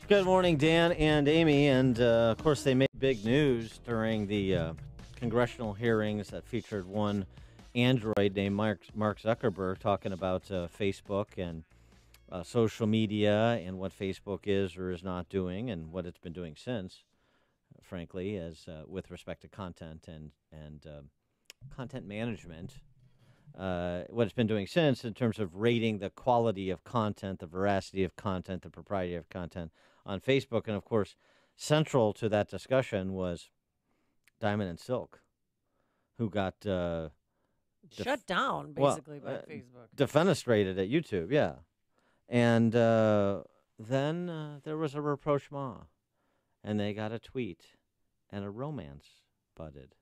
Good morning, Dan and Amy. And, of course, they made big news during the congressional hearings that featured one android named Mark Zuckerberg talking about Facebook and social media and what Facebook is or is not doing and what it's been doing since, frankly, as with respect to content and content management. What it's been doing since in terms of rating the quality of content, the veracity of content, the propriety of content on Facebook. And, of course, central to that discussion was Diamond and Silk, who got shut down, basically, by Facebook. Defenestrated at YouTube, yeah. And then there was a rapprochement, and they got a tweet, and a romance budded.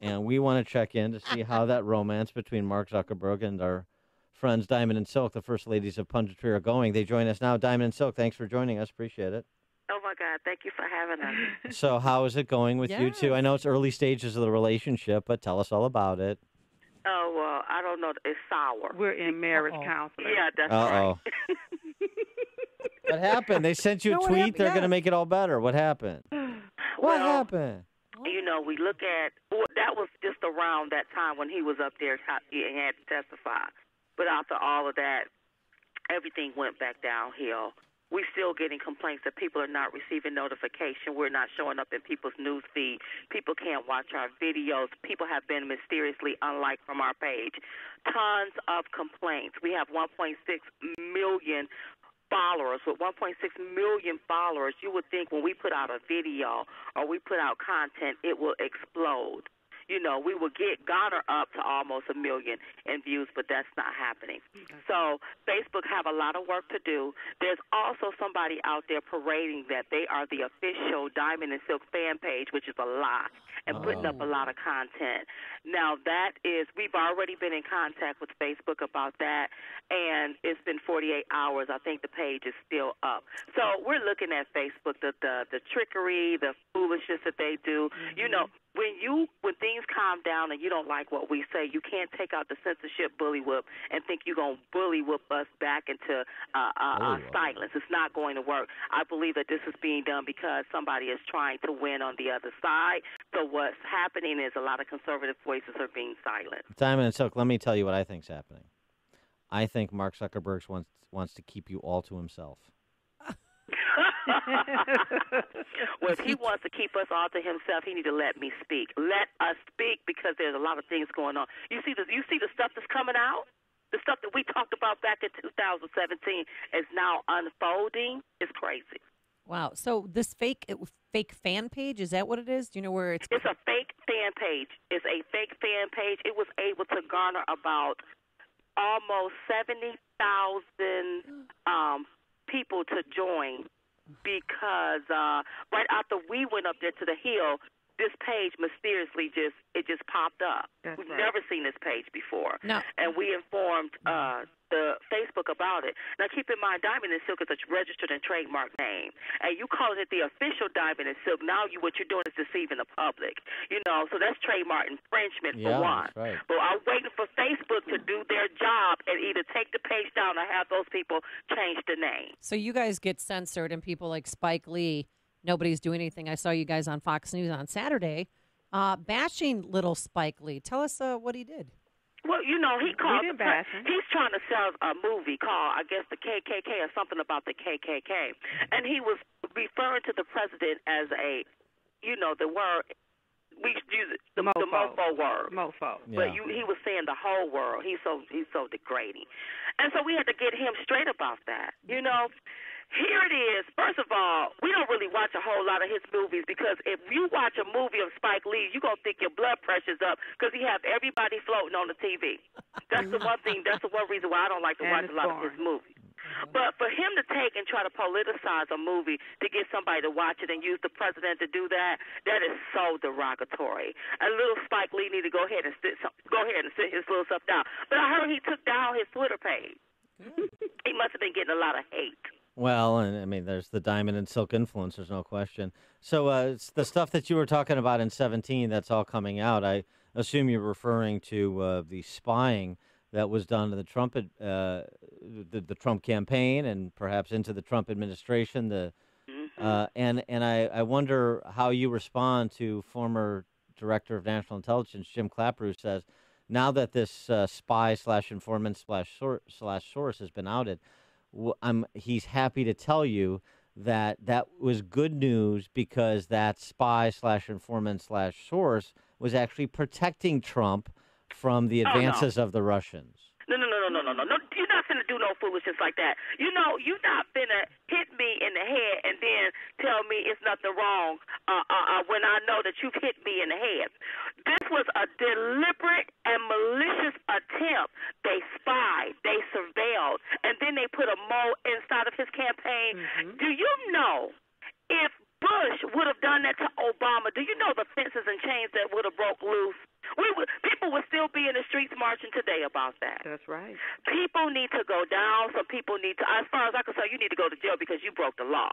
And we want to check in to see how that romance between Mark Zuckerberg and our friends Diamond and Silk, the first ladies of punditry, are going. They join us now. Diamond and Silk, thanks for joining us. Appreciate it. Oh, my God. Thank you for having us. So how is it going with you two? I know it's early stages of the relationship, but tell us all about it. Oh, well, I don't know. It's sour. We're in marriage counseling. Yeah, that's right. What happened? They sent you a tweet. They're going to make it all better. What happened? What happened? You know, we look at that was just around that time when he was up there and had to testify. But after all of that, everything went back downhill. We're still getting complaints that people are not receiving notification. We're not showing up in people's news feed. People can't watch our videos. People have been mysteriously unliked from our page. Tons of complaints. We have 1.6 million followers. With 1.6 million followers, you would think when we put out a video or we put out content, it will explode. You know, we will garner up to almost 1 million in views, but that's not happening. So Facebook have a lot of work to do. There's also somebody out there parading that they are the official Diamond and Silk fan page, which is a lie, and putting up a lot of content. Now, we've already been in contact with Facebook about that, and it's been 48 hours. I think the page is still up. So we're looking at Facebook, the trickery, the foolishness that they do. You know, when things calm down and you don't like what we say, you can't take out the censorship bully whip and think you're going to bully whip us back into silence. It's not going to work. I believe that this is being done because somebody is trying to win on the other side. So what's happening is a lot of conservative voices are being silent. Diamond and Silk, let me tell you what I think's happening. I think Mark Zuckerberg wants to keep you all to himself. Well, if he wants to keep us all to himself, he need to let me speak. Let us speak because there's a lot of things going on. You see the stuff that's coming out? The stuff that we talked about back in 2017 is now unfolding. It's crazy. Wow. So this fake fan page, is that what it is? Do you know where it's? It's a fake fan page. It's a fake fan page. It was able to garner about almost 70,000 people to join because right after we went up there to the Hill, this page mysteriously just popped up. We've never seen this page before. No. And we informed the Facebook about it. Now, keep in mind, Diamond and Silk is a registered and trademark name. And you calling it the official Diamond and Silk, now what you're doing is deceiving the public. You know, so that's trademark infringement for one. Right. But I'm waiting for Facebook to do their job and either take the page down or have those people change the name. So you guys get censored and people like Spike Lee, nobody's doing anything. I saw you guys on Fox News on Saturday bashing little Spike Lee. Tell us what he did. Well, you know, he's trying to sell a movie called, I guess, the KKK or something about the KKK. And he was referring to the president as the word, we use the mofo word. Mofo. But he was saying the whole world. He's so degrading. And so we had to get him straight about that, you know. Here it is. First of all, we don't really watch a whole lot of his movies because if you watch a movie of Spike Lee, you're going to think your blood pressure's up because he have everybody floating on the TV. That's the one thing. That's the one reason why I don't like to watch a lot of his movies. But for him to take and try to politicize a movie to get somebody to watch it and use the president to do that, that is so derogatory. And little Spike Lee need to go ahead and sit his little stuff down. But I heard he took down his Twitter page. He must have been getting a lot of hate. Well, and I mean, there's the Diamond and Silk influence, there's no question. So it's the stuff that you were talking about in 17 that's all coming out. I assume you're referring to the spying that was done in the Trump the Trump campaign and perhaps into the Trump administration. And I wonder how you respond to former Director of National Intelligence Jim Clapper, who says now that this spy/informant/source has been outed, he's happy to tell you that was good news because that spy/informant/source was actually protecting Trump from the advances of the Russians. No. You're not finna do no foolishness like that. You're not finna hit me in the head and then tell me it's nothing wrong when I know that you've hit me in the head. This was a deliberate and malicious attempt. They spied, they surveilled, and then they put a mole inside of his campaign. Do you know if Bush would have done that to Obama, do you know the fences and chains that would have broke loose? People would still be in the streets marching today about that. That's right. People need to go down. Some people need to, as far as I can tell, you need to go to jail because you broke the law.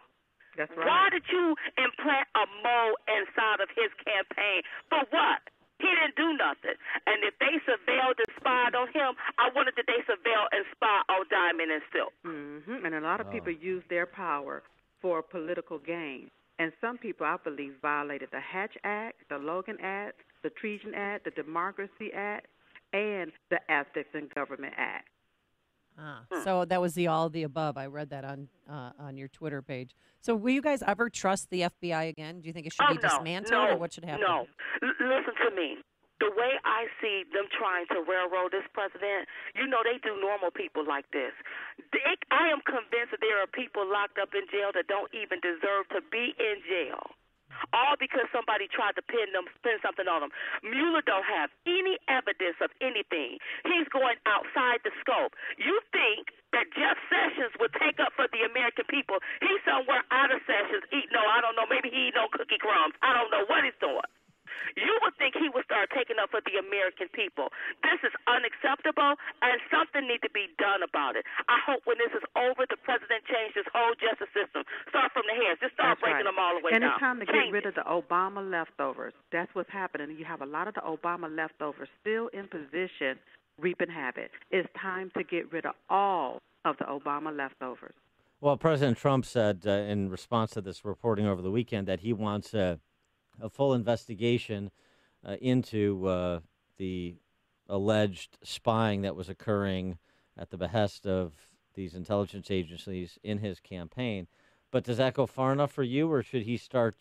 That's right. Why did you implant a mole inside of his campaign? For what? He didn't do nothing. And if they surveilled and spied on him, I wondered that they surveilled and spy on Diamond and Silk. And a lot of people use their power for political gain. And some people, I believe, violated the Hatch Act, the Logan Act, the Treason Act, the Democracy Act, and the Ethics in Government Act. So that was the all of the above. I read that on your Twitter page. So will you guys ever trust the FBI again? Do you think it should be dismantled, or what should happen? No. Listen to me. The way I see them trying to railroad this president, they do normal people like this. I am convinced that there are people locked up in jail that don't even deserve to be in jail. All because somebody tried to pin something on them. Mueller don't have any evidence of anything. He's going outside the scope. You think that Jeff Sessions would take up for the American people? He's somewhere out of Sessions eating, I don't know, maybe he eat no cookie crumbs. I don't know what he's doing. You would think he would start taking up for the American people. This is unacceptable, and something needs to be done about it. I hope when this is over, the president changes his whole justice system. Start from the heads. Just start breaking them all the way down. And it's time to get rid of the Obama leftovers. That's what's happening. You have a lot of the Obama leftovers still in position, reaping havoc. It's time to get rid of all of the Obama leftovers. Well, President Trump said in response to this reporting over the weekend that he wants a full investigation into the alleged spying that was occurring at the behest of these intelligence agencies in his campaign. But does that go far enough for you, or should he start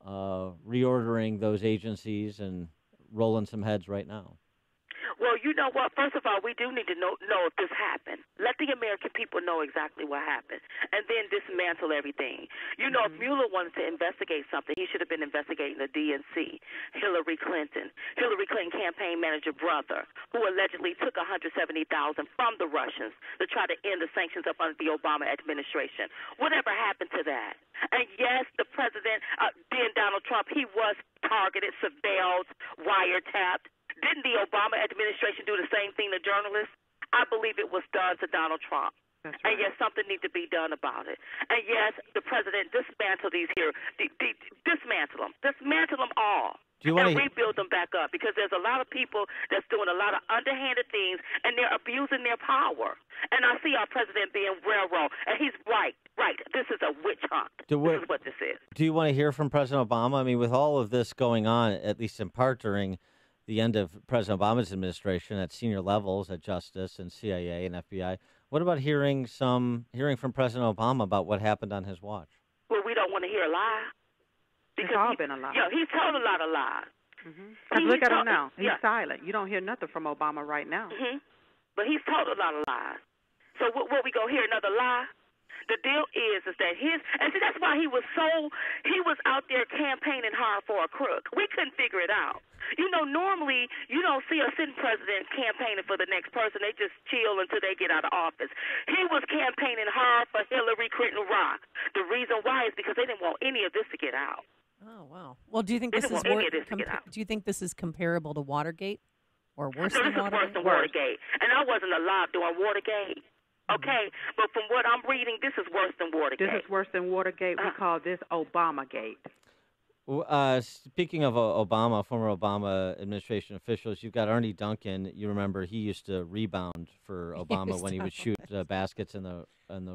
reordering those agencies and rolling some heads right now? Well, you know what? First of all, we do need to know if this happened. Let the American people know exactly what happened, and then dismantle everything. If Mueller wanted to investigate something, he should have been investigating the DNC, Hillary Clinton campaign manager brother, who allegedly took $170,000 from the Russians to try to end the sanctions up under the Obama administration. Whatever happened to that? And yes, the president, then Donald Trump, he was targeted, surveilled, wiretapped. Didn't the Obama administration do the same thing to journalists? I believe it was done to Donald Trump. That's right. And yes, something needs to be done about it. And yes, the president dismantle dismantle them all. And rebuild them back up, because there's a lot of people that's doing a lot of underhanded things, and they're abusing their power. And I see our president being railroad, and he's right. This is a witch hunt. This is what this is. Do you want to hear from President Obama? I mean, with all of this going on, at least in part during the end of President Obama's administration at senior levels at Justice and CIA and FBI, what about hearing from President Obama about what happened on his watch? Well, we don't want to hear a lie. It's all been a lie. Yeah, he's told a lot of lies. Look at him now. He's silent. You don't hear nothing from Obama right now. But he's told a lot of lies. So what we go hear another lie? The deal is that that's why he was out there campaigning hard for a crook. We couldn't figure it out. Normally you don't see a sitting president campaigning for the next person. They just chill until they get out of office. He was campaigning hard for Hillary Clinton Rock. The reason why is because they didn't want any of this to get out. Oh, wow. Well, do you think this is comparable to Watergate, or worse than Watergate? No, this is worse than Watergate. And I wasn't alive during Watergate. Okay, but from what I'm reading, this is worse than Watergate. This is worse than Watergate. We call this Obamagate. Speaking of Obama, former Obama administration officials, you've got Arnie Duncan. You remember he used to rebound for Obama when he would shoot baskets in the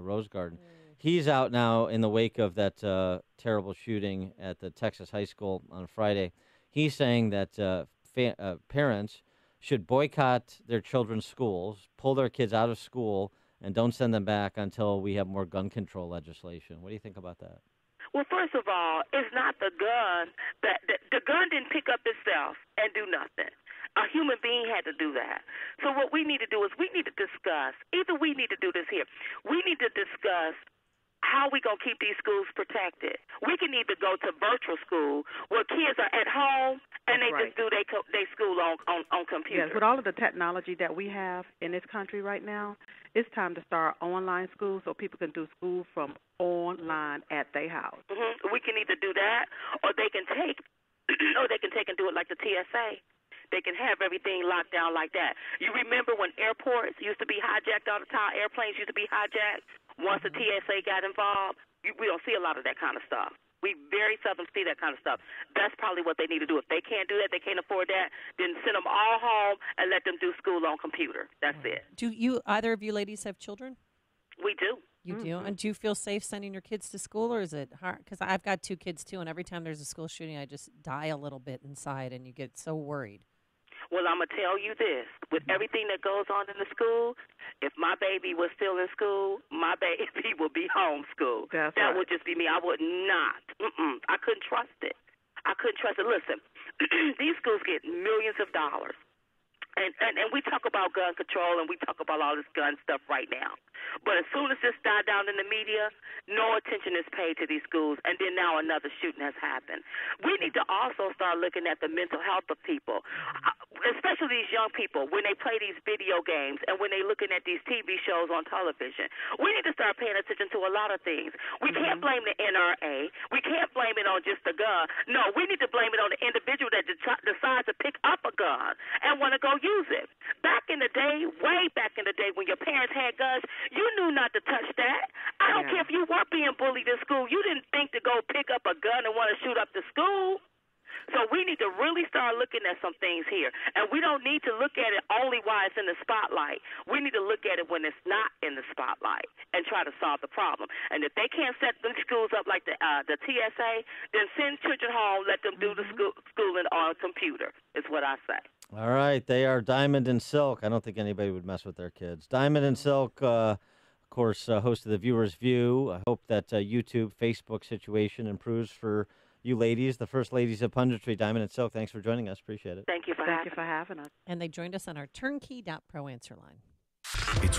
Rose Garden. He's out now in the wake of that terrible shooting at the Texas high school on Friday. He's saying that parents should boycott their children's schools, pull their kids out of school, and don't send them back until we have more gun control legislation. What do you think about that? Well, first of all, it's not the gun. The gun didn't pick up itself and do nothing. A human being had to do that. So what we need to do is we need to discuss, either we need to do this here, we need to discuss how we going to keep these schools protected. We can either go to virtual school where kids are at home and they just do their school on computers. Yes, with all of the technology that we have in this country right now, it's time to start online schools so people can do school from online at their house. Mm-hmm. We can either do that, or they can take, and do it like the TSA. They can have everything locked down like that. You remember when airports used to be hijacked all the time? Airplanes used to be hijacked. Once the TSA got involved, we don't see a lot of that kind of stuff. We very seldom see that kind of stuff. That's probably what they need to do. If they can't do that, they can't afford that, then send them all home and let them do school on computer. That's it. Do you, either of you ladies, have children? We do. You do? And do you feel safe sending your kids to school, or is it hard? Because I've got 2 kids, too, and every time there's a school shooting, I just die a little bit inside, and you get so worried. Well, I'm going to tell you this. With everything that goes on in the school, if my baby was still in school, my baby would be homeschooled. That would just be me. I would not. I couldn't trust it. Listen, these schools get millions of dollars. And we talk about gun control and we talk about all this gun stuff right now. But as soon as this died down in the media, no attention is paid to these schools, and then now another shooting has happened. We need to also start looking at the mental health of people, especially these young people, when they play these video games and when they're looking at these TV shows on television. We need to start paying attention to a lot of things. We can't blame the NRA. We can't blame it on just the gun. No, we need to blame it on the individual that decides to pick up a gun and want to go use it. Back in the day, way back in the day when your parents had guns, you knew not to touch that. I don't care if you weren't being bullied in school. You didn't think to go pick up a gun and want to shoot up the school. So we need to really start looking at some things here. And we don't need to look at it only while it's in the spotlight. We need to look at it when it's not in the spotlight and try to solve the problem. And if they can't set them schools up like the TSA, then send children home, let them do the schooling on a computer, is what I say. All right. They are Diamond and Silk. I don't think anybody would mess with their kids. Diamond and Silk, of course, host of The Viewer's View. I hope that YouTube, Facebook situation improves for you ladies, the first ladies of punditry. Diamond and Silk, thanks for joining us. Appreciate it. Thank you for having us. And they joined us on our turnkey.pro answer line. It's